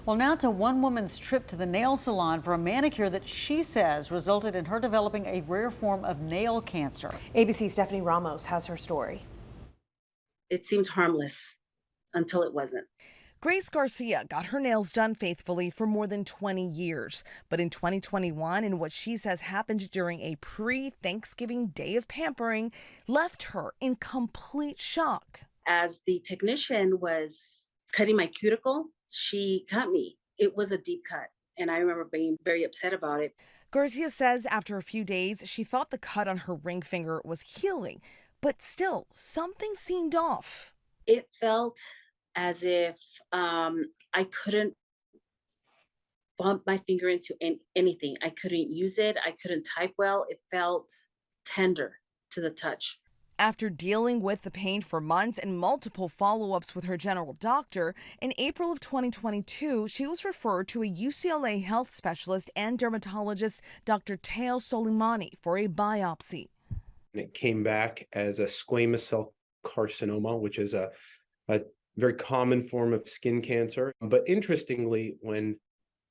Well, now to one woman's trip to the nail salon for a manicure that she says resulted in her developing a rare form of nail cancer. ABC's Stephanie Ramos has her story. It seemed harmless until it wasn't. Grace Garcia got her nails done faithfully for more than 20 years. But in 2021, in what she says happened during a pre-Thanksgiving day of pampering, left her in complete shock. As the technician was cutting my cuticle, she cut me. It was a deep cut, and I remember being very upset about it. Garcia says after a few days, she thought the cut on her ring finger was healing, but still, something seemed off. It felt as if I couldn't bump my finger into anything. I couldn't use it. I couldn't type well. It felt tender to the touch. After dealing with the pain for months and multiple follow-ups with her general doctor, in April of 2022, she was referred to a UCLA health specialist and dermatologist, Dr. Teo Soleimani, for a biopsy. It came back as a squamous cell carcinoma, which is a very common form of skin cancer. But interestingly, when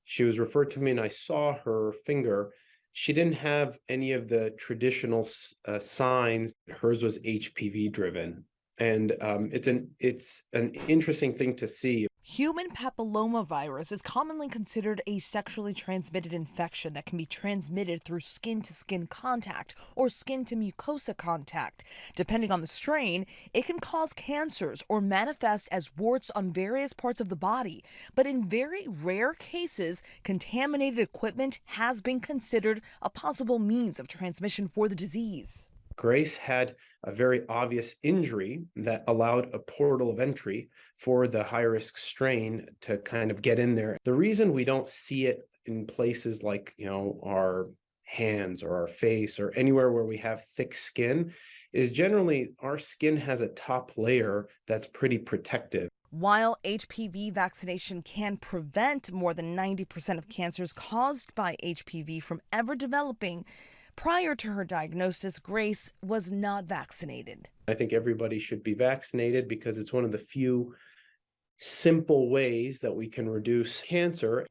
she was referred to me and I saw her finger, she didn't have any of the traditional signs. Hers was HPV driven. And it's an interesting thing to see. Human papillomavirus is commonly considered a sexually transmitted infection that can be transmitted through skin-to-skin contact or skin-to-mucosa contact. Depending on the strain, it can cause cancers or manifest as warts on various parts of the body. But in very rare cases, contaminated equipment has been considered a possible means of transmission for the disease. Grace had a very obvious injury that allowed a portal of entry for the high-risk strain to kind of get in there. The reason we don't see it in places like, our hands or our face or anywhere where we have thick skin is generally our skin has a top layer that's pretty protective. While HPV vaccination can prevent more than 90% of cancers caused by HPV from ever developing, prior to her diagnosis, Grace was not vaccinated. I think everybody should be vaccinated because it's one of the few simple ways that we can reduce cancer.